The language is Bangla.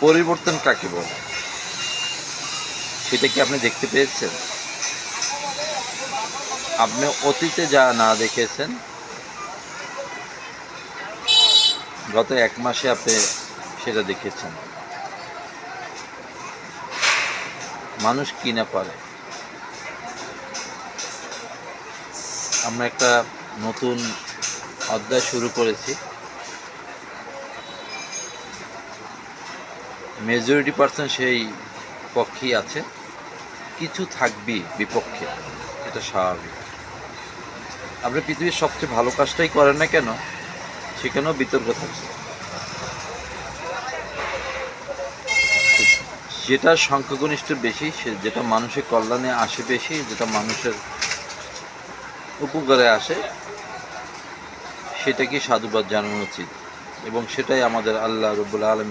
পরিবর্তন কাকে বলে সেটা কি আপনি দেখতে পেয়েছেন? আপনি অতীতে যা না দেখেছেন গত 1 মাসে আপনি সেটা দেখেছেন। মানুষ কি না পারে। আমরা একটা নতুন অধ্যায় শুরু করেছি। মেজরিটি পার্সেন্ট সেই পক্ষেই আছে, কিছু থাকবেই বিপক্ষে, এটা স্বাভাবিক। আপনি পৃথিবীর সবচেয়ে ভালো কাজটাই করেন না কেন, সেখানেও বিতর্ক থাকবে। যেটা সংখ্যাগরিষ্ঠ বেশি, যেটা মানুষের কল্যাণে আসে বেশি, যেটা মানুষের উপকারে আসে, সেটাকে সাধুবাদ জানানো উচিত, এবং সেটাই আমাদের আল্লাহ রাব্বুল আলামিন